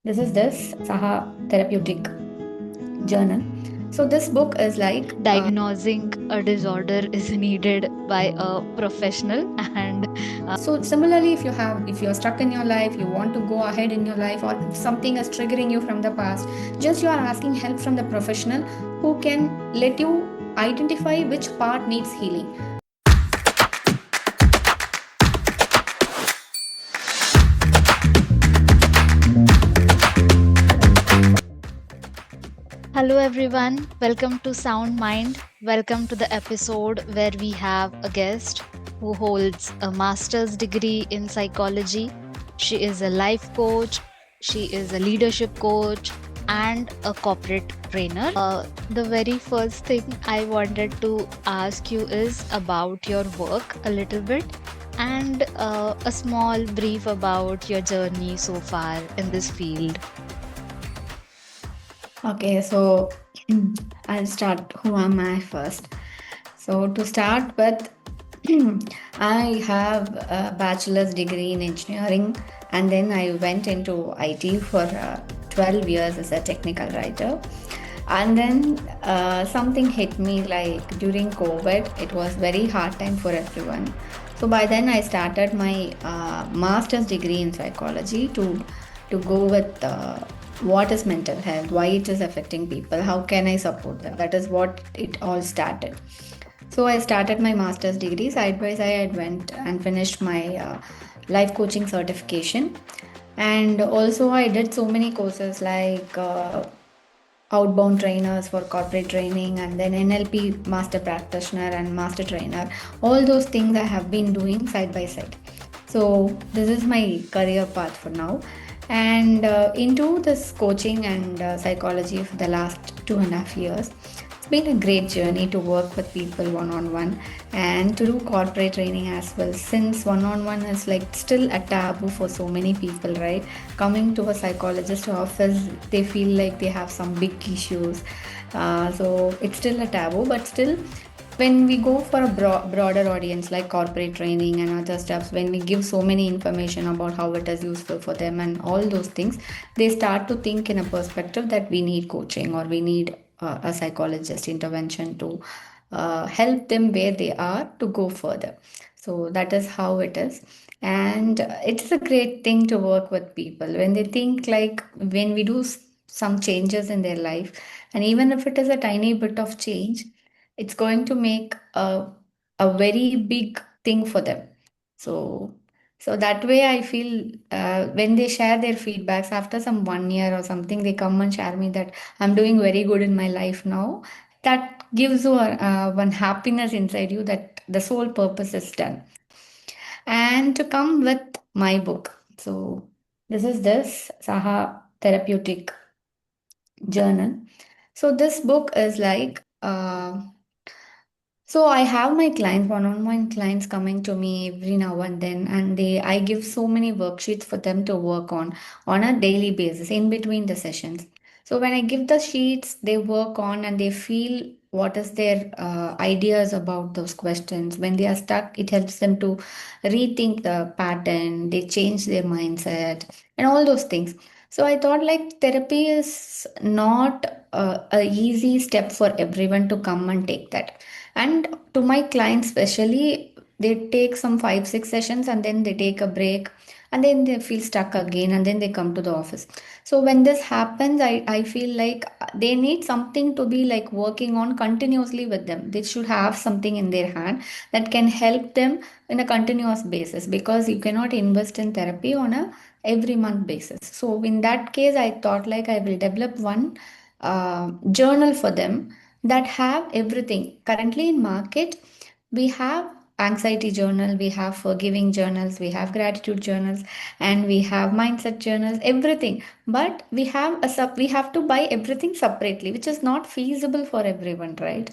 this Saha therapeutic journal. So this book is like Diagnosing a disorder is needed by a professional and so similarly if you're stuck in your life, you want to go ahead in your life, or if something is triggering you from the past, just you are asking help from the professional who can let you identify which part needs healing. hello everyone, welcome to Sound Mind. Welcome to the episode where we have a guest who holds a master's degree in psychology. She is a life coach, she is a leadership coach and a corporate trainer. The very first thing I wanted to ask you is about your work a little bit and a small brief about your journey so far in this field. Okay, so I'll start. Who am I first? So, to start with, I have a bachelor's degree in engineering, and then I went into IT for 12 years as a technical writer. And then something hit me like during COVID, it was very hard time for everyone. So by then I started my master's degree in psychology to go with what is mental health, why it is affecting people, how can I support them. That is what it all started. So I started my master's degree. Side by side, I went and finished my life coaching certification. And also, I did so many courses like outbound trainers for corporate training, and then NLP master practitioner and master trainer. All those things I have been doing side by side. So, this is my career path for now. And into this coaching and psychology for the last 2.5 years. It's been a great journey to work with people one on one and to do corporate training as well, since one on one is like still a taboo for so many people, right? Coming to a psychologist office, they feel like they have some big issues. So it's still a taboo, but still when we go for a broader audience like corporate training and other stuff, when we give so many information about how it is useful for them and all those things, they start to think in a perspective that we need coaching or we need a psychologist intervention to help them where they are to go further. So that is how it is. And it's a great thing to work with people when they think like when we do some changes in their life, and even if it is a tiny bit of change, it's going to make a very big thing for them. So so that way I feel when they share their feedbacks after some 1 year or something, they come and share me that I'm doing very good in my life now. That gives you one happiness inside you that the sole purpose is done. And to come with my book. So this Saha therapeutic journal. So this book is like so I have my clients, one-on-one clients coming to me every now and then, and I give so many worksheets for them to work on a daily basis in between the sessions. So when I give the sheets, they work on and they feel what is their ideas about those questions. When they are stuck, it helps them to rethink the pattern. They change their mindset and all those things. So I thought like therapy is not a easy step for everyone to come and take that. And to my clients, especially, they take some 5, 6 sessions and then they take a break and then they feel stuck again and then they come to the office. So when this happens, I feel like they need something to be like working on continuously with them. They should have something in their hand that can help them in a continuous basis, because you cannot invest in therapy on a every month basis. So in that case, I thought like I will develop one journal for them that have everything. Currently in market, we have anxiety journal, we have forgiving journals, we have gratitude journals, and we have mindset journals, everything. But we have to buy everything separately, which is not feasible for everyone, right?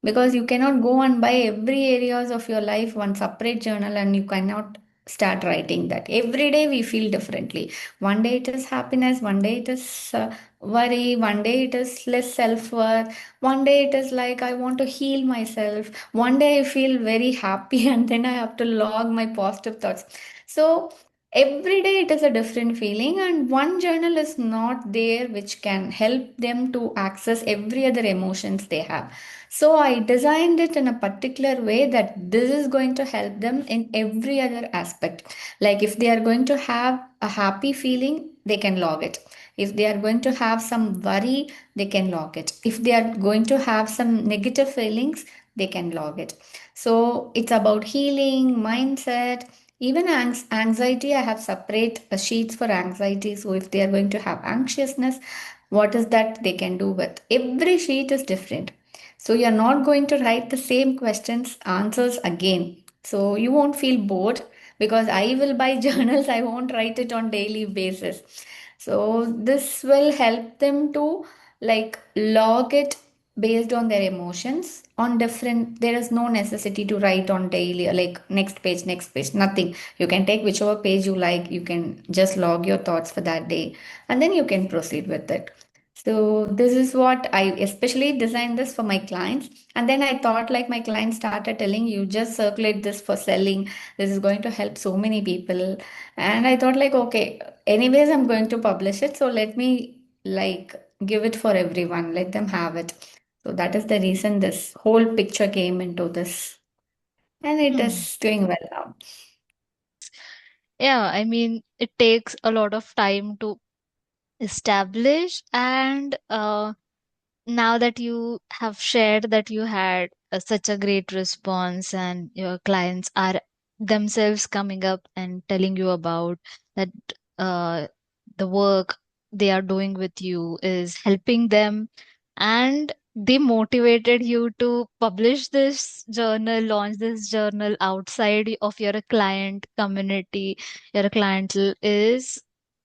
Because you cannot go and buy every areas of your life one separate journal, and you cannot start writing that. Every day we feel differently. One day it is happiness, one day it is worry, one day it is less self-worth, one day it is like I want to heal myself, one day I feel very happy and then I have to log my positive thoughts. So every day it is a different feeling, and one journal is not there which can help them to access every other emotions they have. So I designed it in a particular way that this is going to help them in every other aspect. Like if they are going to have a happy feeling, they can log it. If they are going to have some worry, they can log it. If they are going to have some negative feelings, they can log it. So it's about healing mindset. Even anxiety, I have separate sheets for anxiety. So if they are going to have anxiousness, what is that they can do with? Every sheet is different. So you're not going to write the same questions, answers again. So you won't feel bored, because I will buy journals, I won't write it on daily basis. So this will help them to like log it based on their emotions on different. There is no necessity to write on daily like next page, nothing. You can take whichever page you like, you can just log your thoughts for that day, and then you can proceed with it. So this is what I especially designed this for my clients. And then I thought like my clients started telling, you just circulate this for selling, this is going to help so many people. And I thought like, okay, anyways I'm going to publish it, so let me like give it for everyone, let them have it. So that is the reason this whole picture came into this, and it Hmm. is doing well now. Yeah, I mean, it takes a lot of time to establish, and now that you have shared that you had such a great response and your clients are themselves coming up and telling you about that, uh, the work they are doing with you is helping them, and they motivated you to publish this journal, launch this journal outside of your client community, your clientele, is,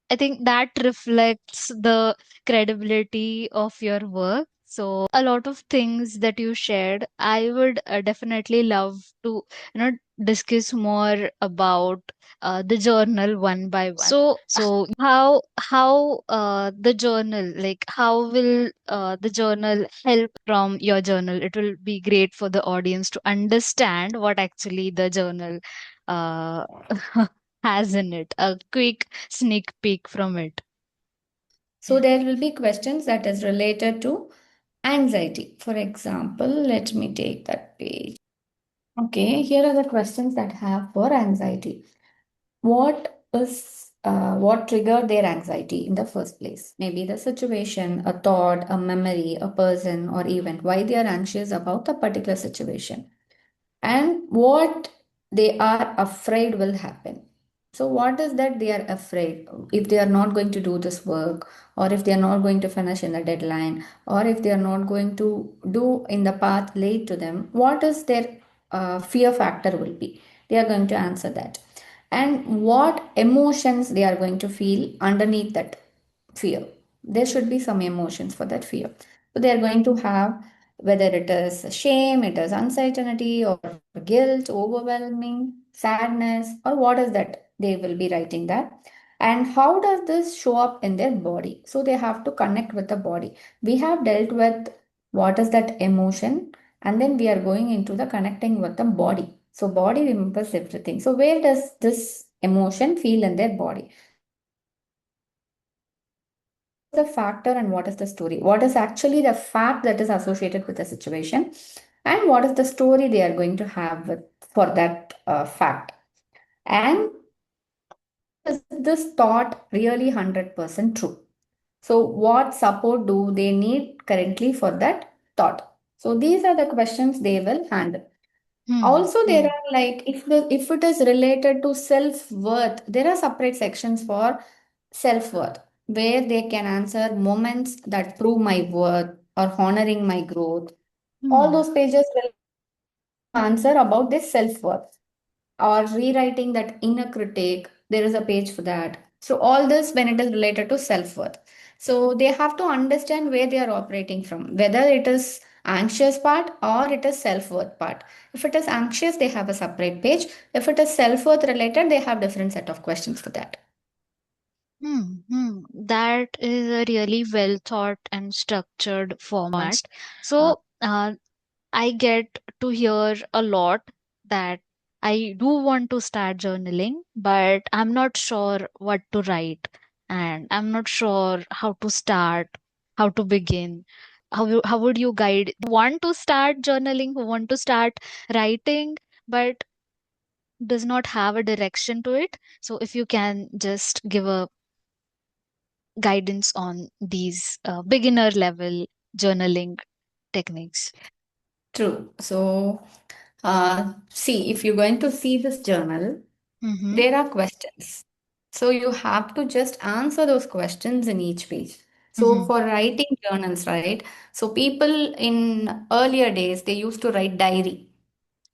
I think that reflects the credibility of your work. So a lot of things that you shared, I would definitely love to, discuss more about the journal one by one. So how the journal, like how will the journal help from your journal? It will be great for the audience to understand what actually the journal uh, has in it. A quick sneak peek from it. So there will be questions that is related to anxiety. For example, let me take that page. Okay, here are the questions that have for anxiety. What triggered their anxiety in the first place? Maybe the situation, a thought, a memory, a person, or event. Why they are anxious about a particular situation, and what they are afraid will happen. So, what is that they are afraid if they are not going to do this work, or if they are not going to finish in the deadline, or if they are not going to do in the path laid to them? What is their fear factor will be? They are going to answer that, and what emotions they are going to feel underneath that fear. There should be some emotions for that fear. So they are going to have, whether it is shame, it is uncertainty, or guilt, overwhelming, sadness, or what is that they will be writing that. And how does this show up in their body? So they have to connect with the body. We have dealt with what is that emotion, and then we are going into the connecting with the body. So body remembers everything. So where does this emotion feel in their body? What is the factor and what is the story? What is actually the fact that is associated with the situation, and what is the story they are going to have with, for that fact? And is this thought really 100% true? So, what support do they need currently for that thought? So, these are the questions they will handle. Hmm. Also, there are like if it is related to self-worth, there are separate sections for self-worth where they can answer moments that prove my worth or honoring my growth. All Hmm. those pages will answer about this self-worth or rewriting that inner critic. There is a page for that. So all this when it is related to self-worth. So they have to understand where they are operating from, whether it is anxious part or it is self-worth part. If it is anxious, they have a separate page. If it is self-worth related, they have different set of questions for that. That is a really well thought and structured format. So, I get to hear a lot that I do want to start journaling, but I'm not sure what to write, and I'm not sure how to start, how to begin. How would you guide want to start journaling, who want to start writing, but does not have a direction to it? So if you can just give a guidance on these beginner level journaling techniques. True. So, see, if you're going to see this journal, Mm-hmm. there are questions. So you have to just answer those questions in each page. So Mm-hmm. for writing journals, right? So people in earlier days, they used to write diary.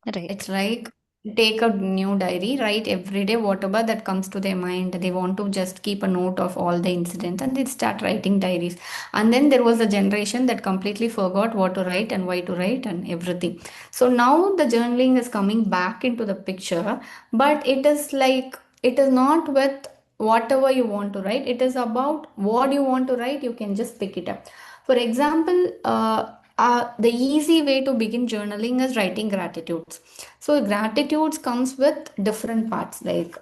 Right. It's like take a new diary, write every day whatever that comes to their mind. They want to just keep a note of all the incidents and they start writing diaries. And then there was a generation that completely forgot what to write and why to write and everything. So now the journaling is coming back into the picture, but it is like it is not with whatever you want to write. It is about what you want to write. You can just pick it up. For example, the easy way to begin journaling is writing gratitudes. So gratitudes comes with different parts. Like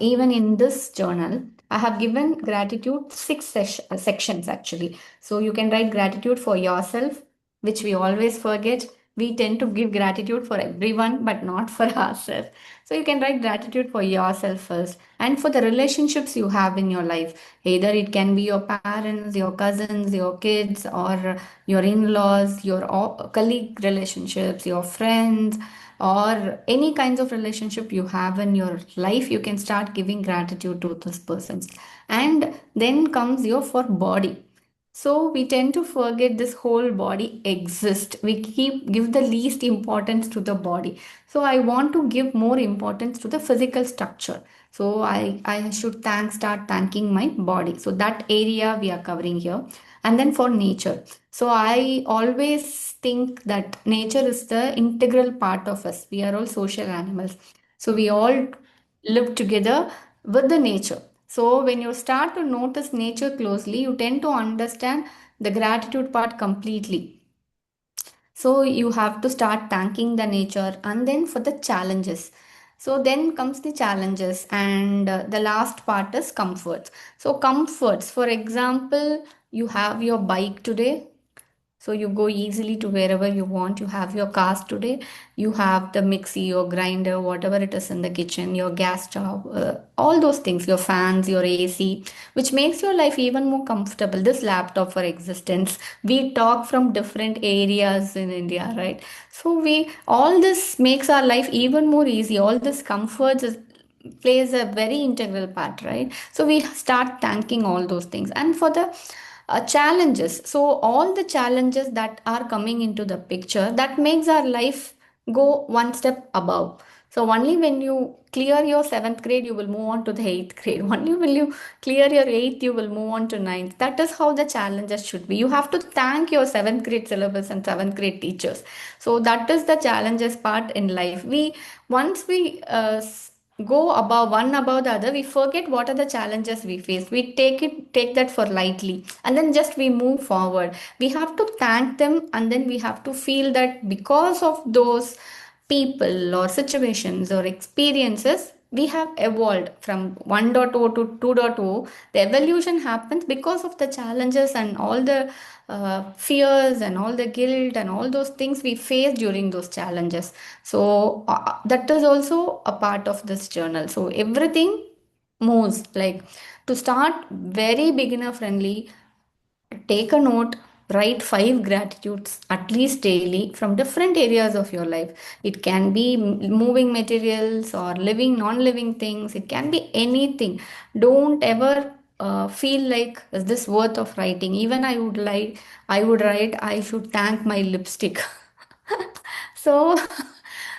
even in this journal, I have given gratitude sections actually. So you can write gratitude for yourself, which we always forget. We tend to give gratitude for everyone, but not for ourselves. So you can write gratitude for yourself first and for the relationships you have in your life. Either it can be your parents, your cousins, your kids, or your in laws, your colleague relationships, your friends, or any kinds of relationship you have in your life. You can start giving gratitude to those persons. And then comes your for body. So we tend to forget this whole body exists. We keep give the least importance to the body. So I want to give more importance to the physical structure. So I should start thanking my body. So that area we are covering here. And then for nature. So I always think that nature is the integral part of us. We are all social animals. So we all live together with the nature. So when you start to notice nature closely, you tend to understand the gratitude part completely. So you have to start thanking the nature and then for the challenges. So then comes the challenges and the last part is comforts. So comforts, for example, you have your bike today, so you go easily to wherever you want. You have your cars today. You have the mixie, your grinder, whatever it is in the kitchen, your gas stove, all those things, your fans, your AC, which makes your life even more comfortable. This laptop, for existence, we talk from different areas in India, right? So we all this makes our life even more easy. All this comforts plays a very integral part, right? So we start thanking all those things. And for the challenges, so all the challenges that are coming into the picture, that makes our life go one step above. So only when you clear your seventh grade, you will move on to the eighth grade. Only when you clear your eighth, you will move on to ninth. That is how the challenges should be. You have to thank your seventh grade syllabus and seventh grade teachers. So that is the challenges part in life. We once we go above one above the other, we forget what are the challenges we face. We take that for lightly and then just we move forward. We have to thank them and then we have to feel that because of those people or situations or experiences, we have evolved from 1.0 to 2.0. The evolution happens because of the challenges and all the fears and all the guilt and all those things we face during those challenges. So that is also a part of this journal. So everything moves like to start very beginner friendly. Take a note, write 5 gratitudes at least daily from different areas of your life. It can be moving materials or living, non living things, it can be anything. Don't ever feel like, is this worth of writing? Even I would write, I should thank my lipstick. So,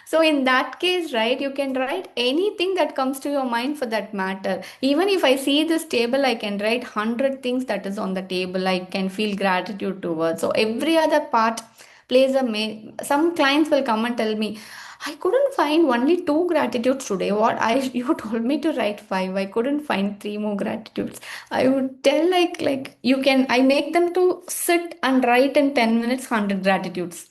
so in that case, right, you can write anything that comes to your mind for that matter. Even if I see this table, I can write 100 things that is on the table. I can feel gratitude towards. So every other part plays a some clients will come and tell me, I couldn't find only 2 gratitudes today. What I you told me to write 5. I couldn't find 3 more gratitudes. I would tell like you can I make them to sit and write in 10 minutes 100 gratitudes.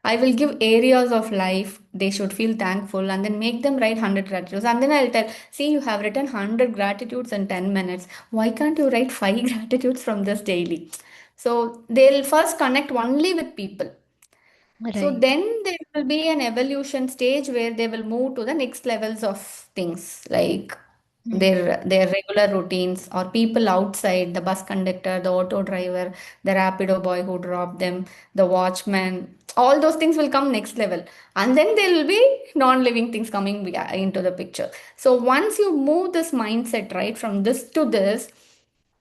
I will give areas of life they should feel thankful and then make them write 100 gratitudes. And then I'll tell, see, you have written 100 gratitudes in 10 minutes. Why can't you write 5 gratitudes from this daily? So they'll first connect only with people. So Right. then there will be an evolution stage where they will move to the next levels of things like Hmm. their regular routines or people outside, the bus conductor, the auto driver, the rapido boy who dropped them, the watchman, all those things will come next level. And then there will be non-living things coming into the picture. So once you move this mindset right from this to this,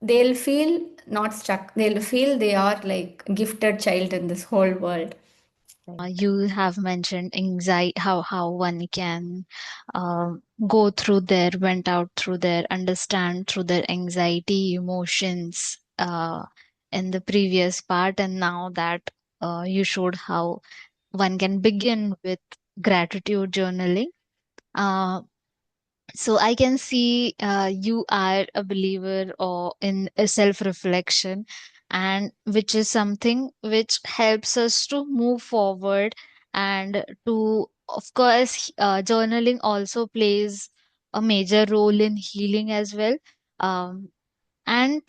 they'll feel not stuck. They'll feel they are like gifted child in this whole world. You have mentioned anxiety, how one can uh, go through their, went out through their, understand through their anxiety, emotions in the previous part, and now that you showed how one can begin with gratitude journaling. Uh, so I can see you are a believer or in a self reflection, and which is something which helps us to move forward, and to, of course, journaling also plays a major role in healing as well. Um, and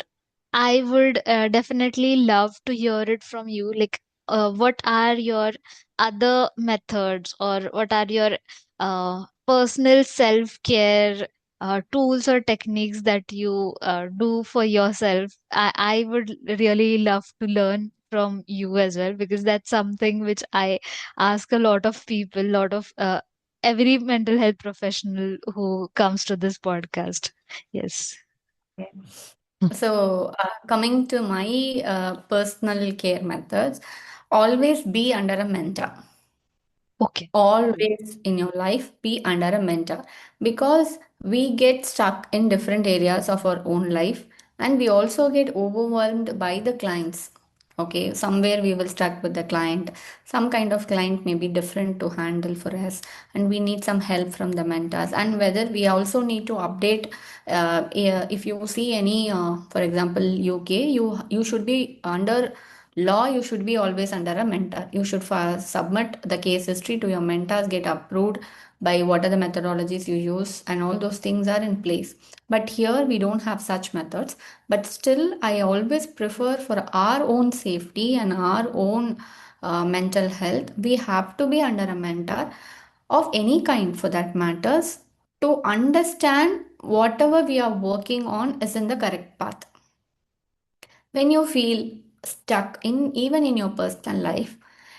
I would definitely love to hear it from you. Like, what are your other methods, or what are your personal self care tools or techniques that you do for yourself? I would really love to learn from you as well, because that's something which I ask a lot of people, lot of every mental health professional who comes to this podcast. Yes. So, coming to my personal care methods, always be under a mentor. Okay. Always in your life, be under a mentor because we get stuck in different areas of our own life and we also get overwhelmed by the clients. Okay, somewhere we will stuck with the client. Some kind of client may be different to handle for us, and we need some help from the mentors. And whether we also need to update, if you see any, for example, UK, you should be under law. You should be always under a mentor. You should submit the case history to your mentors, get approved by what are the methodologies you use, and all those things are in place. But here we don't have such methods. But still, I always prefer for our own safety and our own mental health, we have to be under a mentor of any kind for that matters to understand whatever we are working on is in the correct path. When you feel stuck in even in your personal life,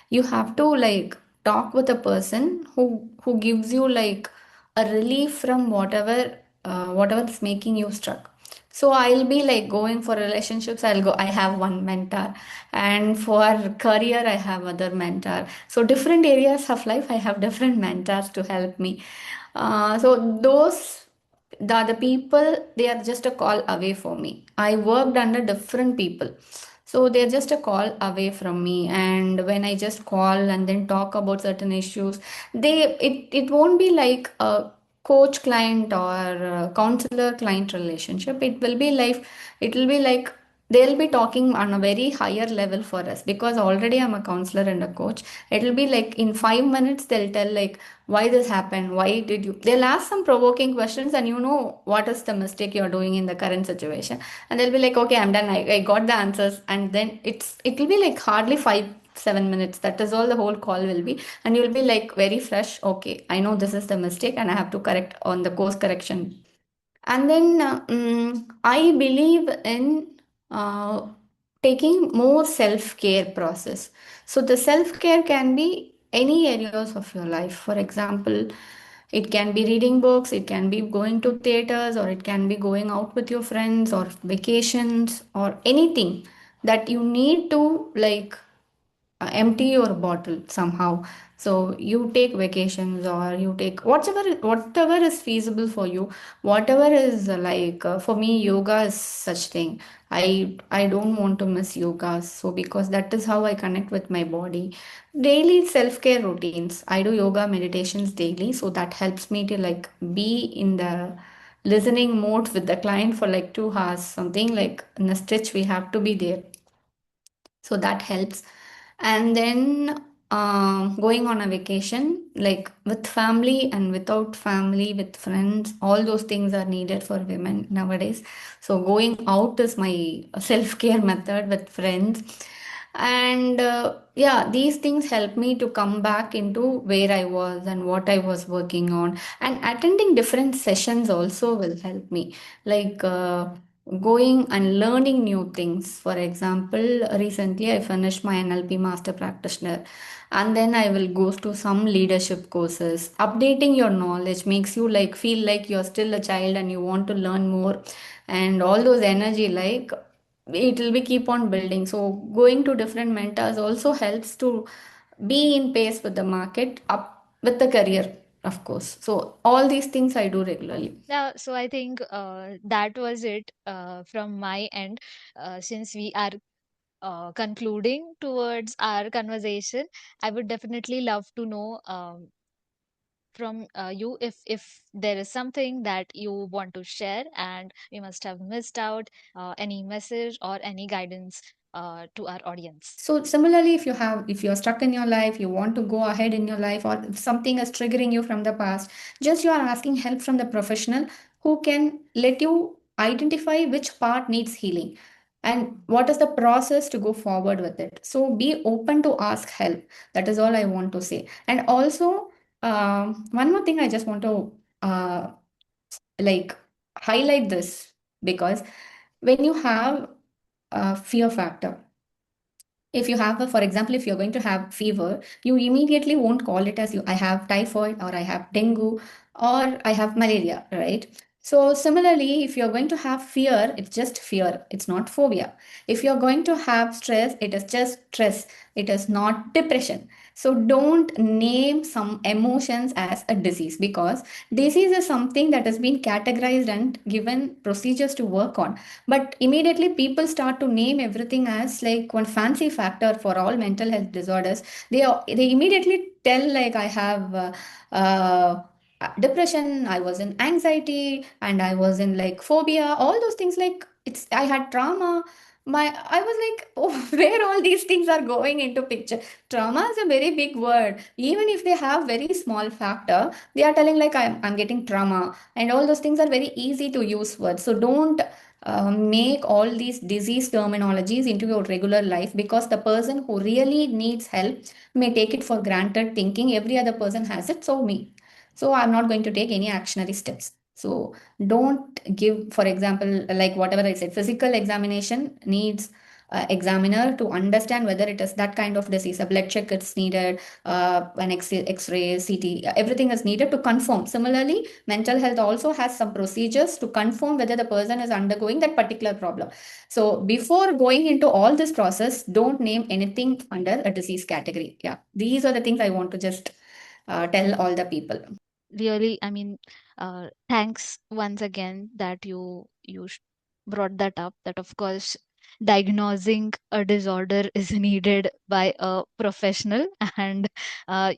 you have to like talk with a person who gives you like a relief from whatever is making you stuck. So I'll be like going for relationships, I'll go, I have one mentor, and for career I have other mentor. So different areas of life I have different mentors to help me. So those the other people, they are just a call away for me. I worked under different people, so they're just a call away from me. And when I just call and then talk about certain issues, it won't be like a coach client or a counselor client relationship. It will be like they'll be talking on a very higher level for us because already I'm a counselor and a coach. It'll be like in 5 minutes they'll tell like why this happened, why did you, they'll ask some provoking questions, and you know what is the mistake you're doing in the current situation, and they'll be like, okay, I'm done, I got the answers. And then it will be like hardly 5 7 minutes, that is all the whole call will be, and you'll be like very fresh. Okay, I know this is the mistake and I have to correct on the course correction. And then I believe in uh, taking more self-care process. So the self-care can be any areas of your life. For example, it can be reading books, it can be going to theaters, or it can be going out with your friends, or vacations, or anything that you need to like empty your bottle somehow. So you take vacations, or you take whatever is feasible for you, whatever is for me, yoga is such thing. I don't want to miss yoga, so because that is how I connect with my body. Daily self-care routines, I do yoga meditations daily, so that helps me to like be in the listening mode with the client for like 2 hours, something like in a stretch we have to be there, so that helps. And then going on a vacation, like with family and without family, with friends, all those things are needed for women nowadays. So going out is my self-care method with friends. And yeah, these things help me to come back into where I was and what I was working on. And attending different sessions also will help me. Like going and learning new things. For example, recently I finished my NLP Master Practitioner, and then I will go to some leadership courses. Updating your knowledge makes you like feel like you're still a child and you want to learn more, and all those energy like it will be keep on building. So going to different mentors also helps to be in pace with the market, up with the career, of course. So all these things I do regularly. Yeah, so I think that was it from my end. Since we are concluding towards our conversation, I would definitely love to know from you if there is something that you want to share and we must have missed out, any message or any guidance to our audience. So similarly, if you're stuck in your life, you want to go ahead in your life, or if something is triggering you from the past, just you are asking help from the professional who can let you identify which part needs healing and what is the process to go forward with it. So be open to ask help. That is all I want to say. And also, one more thing I just want to like highlight this, because when you have a fear factor, if you have a, for example, if you're going to have fever, you immediately won't call it as you, I have typhoid or I have dengue or I have malaria, right? So similarly, if you're going to have fear, it's just fear. It's not phobia. If you're going to have stress, it is just stress. It is not depression. So don't name some emotions as a disease, because disease is something that has been categorized and given procedures to work on. But immediately people start to name everything as like one fancy factor for all mental health disorders. They immediately tell like I have uh, depression, I was in anxiety, and I was in like phobia. All those things like it's I had trauma. I was like, oh, where all these things are going into picture. Trauma is a very big word. Even if they have very small factor, they are telling like I'm getting trauma, and all those things are very easy to use words. So don't make all these disease terminologies into your regular life, because the person who really needs help may take it for granted, thinking every other person has it, so I'm not going to take any actionary steps. So don't give, for example, like whatever I said, physical examination needs examiner to understand whether it is that kind of disease. A blood check is needed, an X-ray, CT, everything is needed to confirm. Similarly, mental health also has some procedures to confirm whether the person is undergoing that particular problem. So before going into all this process, don't name anything under a disease category. Yeah, these are the things I want to just tell all the people. Really, I mean, thanks once again that you brought that up, that of course diagnosing a disorder is needed by a professional. And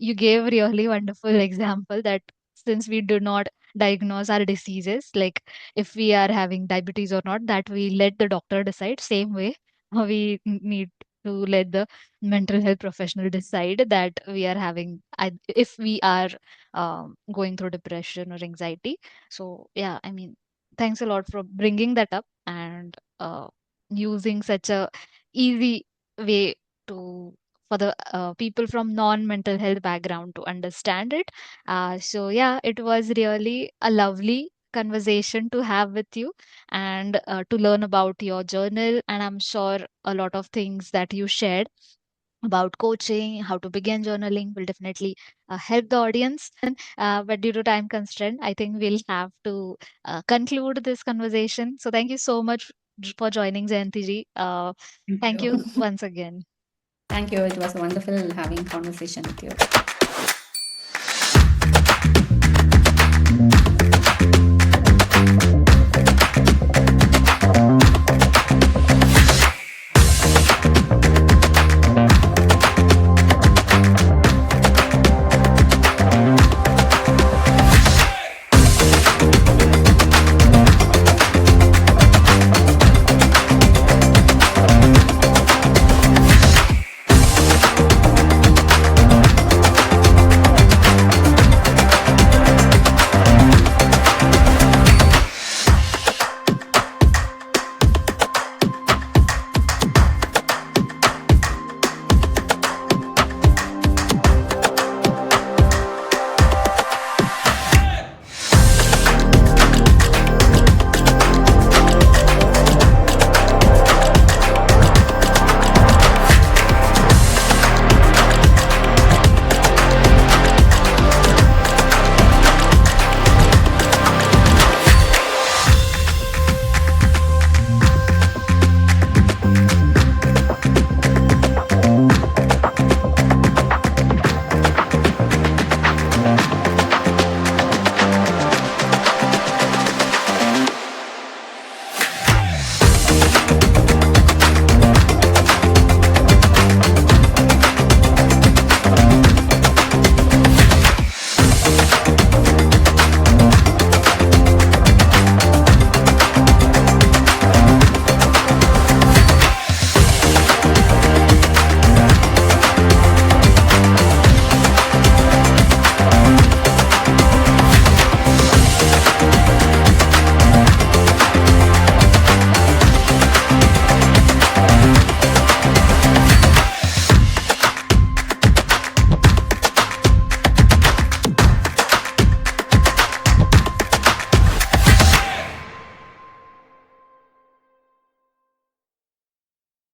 you gave really wonderful example that since we do not diagnose our diseases, like if we are having diabetes or not, that we let the doctor decide. Same way we need to let the mental health professional decide that we are having, if we are going through depression or anxiety. So yeah, I mean, thanks a lot for bringing that up and using such a easy way to for the people from non-mental health background to understand it. So yeah, it was really a lovely conversation to have with you and to learn about your journal, and I'm sure a lot of things that you shared about coaching, how to begin journaling will definitely help the audience. But due to time constraint, I think we'll have to conclude this conversation. So thank you so much for joining, Jayanti ji. Thank Thank you you. once again. Thank you. It was wonderful having conversation with you.